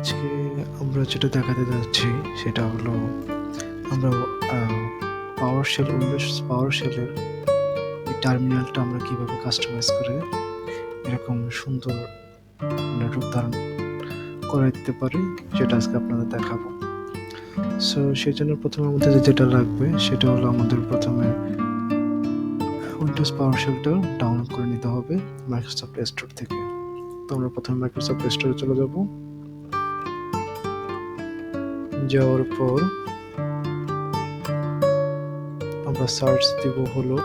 আজকে আমরা যেটা দেখাতে যাচ্ছি সেটা হলো আমরা পাওয়ারশেল উইন্ডোজ পাওয়ারশেলের এই টার্মিনালটা আমরা কিভাবে কাস্টমাইজ করে এরকম সুন্দর রূপ ধারণ করে দিতে পারি সেটা আজকে আপনাদের দেখাবো। সো সেই জন্য প্রথমে আমাদের যেটা লাগবে সেটা হলো আমাদের প্রথমে উইন্ডোজ পাওয়ারশেলটা ডাউনলোড করে নিতে হবে মাইক্রোসফট স্টোর থেকে। তো আমরা প্রথমে মাইক্রোসফট স্টোরে চলে যাব। যাওয়ার পর আমরা সার্চ দিব হলো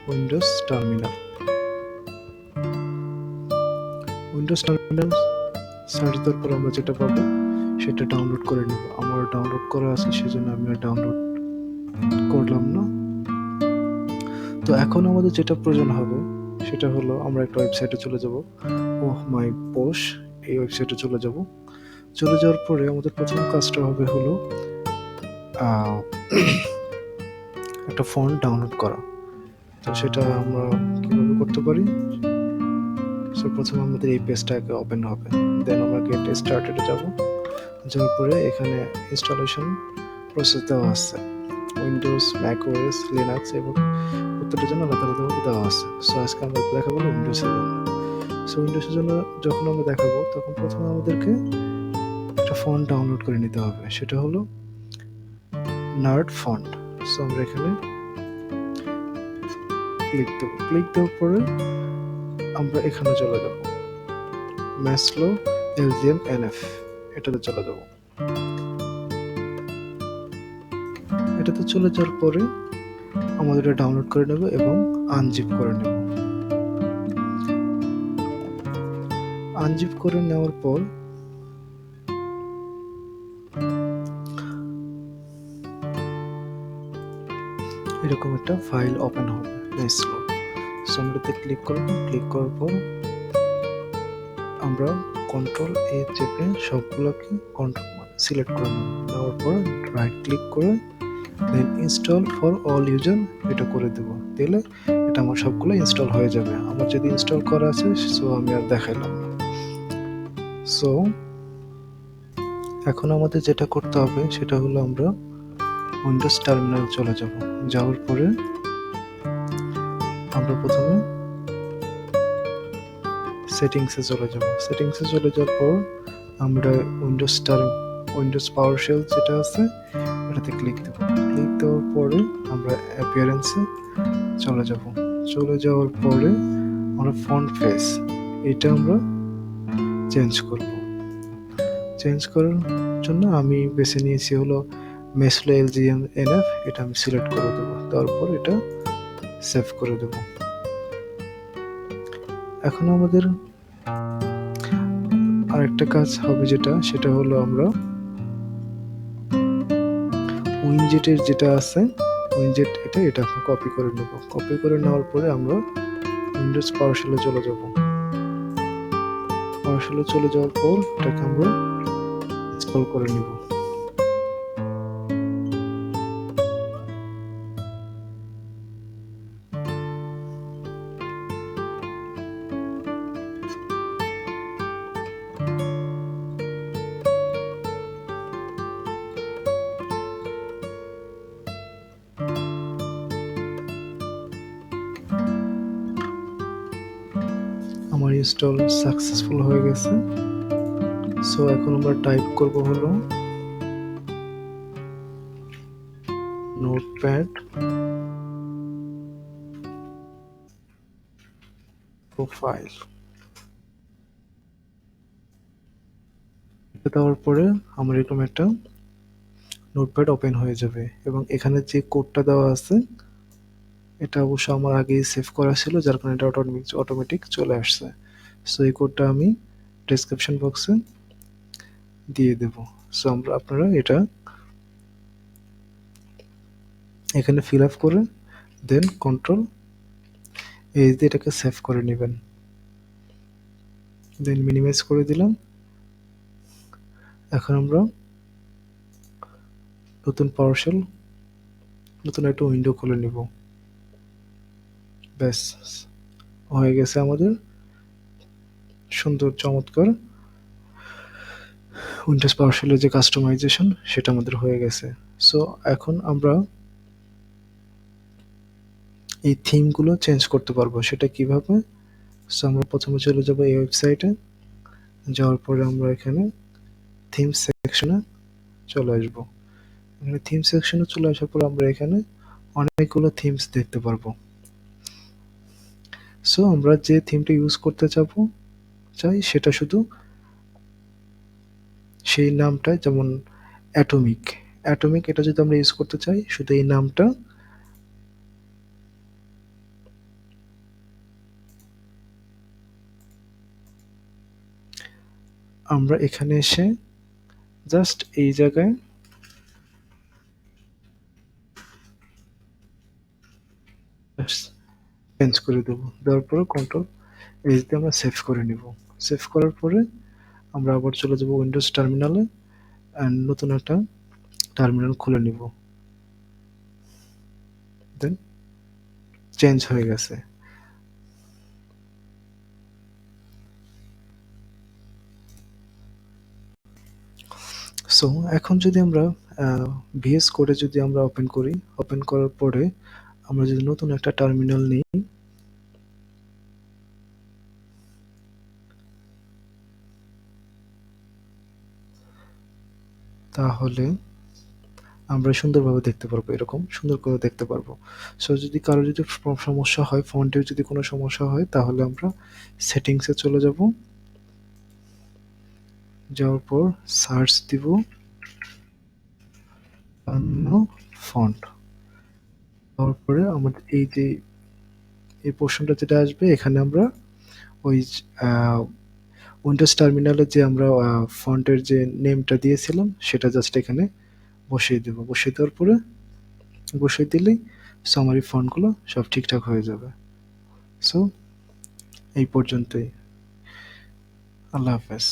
Windows terminal. Windows terminal search দেওয়ার পর আমরা যেটা পাবো সেটা ডাউনলোড করে নেব। আমার ডাউনলোড করা আছে সেজন্য আমি আর ডাউনলোড করলাম না। তো এখন আমাদের যেটা প্রয়োজন হবে সেটা হলো আমরা একটা ওয়েবসাইটে চলে যাব, oh-my-posh এই ওয়েবসাইটে চলে যাব। চলে যাওয়ার পরে আমাদের প্রথম কাজটা হবে হলো একটা ফন্ট ডাউনলোড করা। তো সেটা আমরা কিভাবে করতে পারি? সো প্রথমে আমাদের এই পেজটাকে ওপেন হবে, দেন আমরা গেট স্টার্টেডে যাব। যাওয়ার পরে এখানে ইনস্টলেশন প্রসেস দেওয়া আছে, উইন্ডোজ, ম্যাকওএস, লিনাক্স এবং প্রত্যেকটার জন্য আলাদা আলাদাভাবে দেওয়া আছে। সো আজকে আমরা দেখাবো উইন্ডোজের জন্য। সো উইন্ডোজের জন্য যখন আমরা দেখাবো তখন প্রথমে আমাদেরকে একটা ফন্ট ডাউনলোড করে নিতে হবে, সেটা হলো নার্ড ফন্ট। সো আমরা এখানে ক্লিক দেবো। ক্লিক দেওয়ার পরে আমরা এখানে চলে যাব, ম্যাসলো এলজিএম এনএফ এটাতে চলে যাব। এটাতে চলে যাওয়ার পরে আমাদের এটা ডাউনলোড করে নেব এবং আনজিপ করে নেব। আনজিপ করে নেওয়ার পর এরকম একটা ফাইল ওপেন হবে, ম্যাসলো। সো আমরা এতে ক্লিক করব। ক্লিক করার পর আমরা কন্ট্রোল এ চেপে সবগুলোকে সিলেক্ট করে নেব। নেওয়ার পর রাইট ক্লিক করে দেন ইনস্টল ফর অল ইউজার এটা করে দেবো। দিলে এটা আমার সবগুলো ইনস্টল হয়ে যাবে। আমার যদি ইনস্টল করা আছে সো আমি আর দেখাইলাম না। সো এখন আমাদের যেটা করতে হবে সেটা হলো আমরা উইন্ডোজ টার্মিনাল চলে যাব। যাওয়ার পরে আমরা প্রথমে সেটিংসে চলে যাব। সেটিংসে চলে যাওয়ার পর আমরা উইন্ডোজ পাওয়ারশেল যেটা আছে এটাতে ক্লিক দেব। ক্লিক দেওয়ার পরে আমরা অ্যাপিয়ারেন্সে চলে যাব। চলে যাওয়ার পরে আমরা ফন্ট ফেস এটা আমরা চেঞ্জ করব। চেঞ্জ করার জন্য আমি বেছে নিয়েছি হলো ম্যাসলো এলজিএম এনএফ, এটা আমি সিলেক্ট করে দেবো। তারপর এটা সেভ করে দেব। এখন আমাদের আরেকটা কাজ হবে সেটা হলো আমরা উইনজেটের যেটা আছে উইনজেট এটা আমরা কপি করে নেব। কপি করে নেওয়ার পরে আমরা উইন্ডোজ পাওয়ারশেলে চলে যাব। পাওয়ারশেলে চলে যাওয়ার পর এটাকে আমরা ইনস্টল করে নিব। আমার ইনস্টল সাকসেসফুল হয়ে গেছে। সো এখন আমরা টাইপ করব হলো নোটপ্যাড প্রোফাইল। এটা দেওয়ার পরে আমার এরকম একটা নোটপ্যাড ওপেন হয়ে যাবে এবং এখানে যে কোডটা দেওয়া আছে এটা অবশ্য আমার আগেই সেভ করা ছিল, যার কারণে এটা অটোমেটিক চলে আসছে। সো এই কোডটা আমি ডেসক্রিপশন বক্সে দিয়ে দেব। সো আপনারা এটা এখানে ফিল আপ করে দেন কন্ট্রোল এই দিয়ে এটাকে সেভ করে নেবেন। দেন মিনিমাইজ করে দিলাম। এখন আমরা নতুন পাওয়ারশেল নতুন একটা উইন্ডো খুলে নিব। ব্যাস হয়ে গেছে আমাদের সুন্দর চমৎকার উইন্ডোজ পাওয়ারশেলের যে কাস্টমাইজেশন সেটা আমাদের হয়ে গেছে। সো এখন আমরা এই থিমগুলো চেঞ্জ করতে পারবো। সেটা কিভাবে? সো আমরা প্রথমে চলে যাব এই ওয়েবসাইটে, যাওয়ার পরে আমরা এখানে থিম সেকশনে চলে আসব। এখানে থিম সেকশনে চলে আসার পর আমরা এখানে অনেকগুলো থিমস দেখতে পারবো। সো আমরা যে থিমটা ইউজ করতে চাই সেটা শুধু সেই নামটা, যেমন অ্যাটমিক এটা যদি আমরা ইউজ করতে চাই, শুধু এই নামটা আমরা এখানে এসে জাস্ট এই জায়গায় চেঞ্জ করে দেবো। দেওয়ার পরে কন্ট্রোল এইচ দিয়ে আমরা সেভ করে নিব। সেভ করার পরে আমরা আবার চলে যাব উইন্ডোজ টার্মিনালে অ্যান্ড নতুন একটা টার্মিনাল খুলে নিব। দেন চেঞ্জ হয়ে গেছে। সো এখন যদি আমরা ভিএস কোডে যদি আমরা ওপেন করি, ওপেন করার পরে আমরা যদি নতুন একটা টার্মিনাল নিই, তাহলে আমরা সুন্দরভাবে দেখতে পারবো, এরকম সুন্দর করে দেখতে পারবো। সো যদি কারো যদি সমস্যা হয়, ফন্টের যদি কোনো সমস্যা হয়, তাহলে আমরা সেটিংসে চলে যাব। যাওয়ার পর সার্চ দিব ফন্ট। তারপরে আমাদের এই যে এই পোর্শনটা যেটা আসবে, এখানে আমরা ওই উইন্ডোজ টার্মিনালে যে আমরা ফন্টের যে নেমটা দিয়েছিলাম সেটা জাস্ট এখানে বসিয়ে দেব। বসিয়ে দেওয়ার পরে বসিয়ে দিলেই সামারি ফন্টগুলো সব ঠিকঠাক হয়ে যাবে। সো এই পর্যন্তই। আল্লাহ হাফেজ।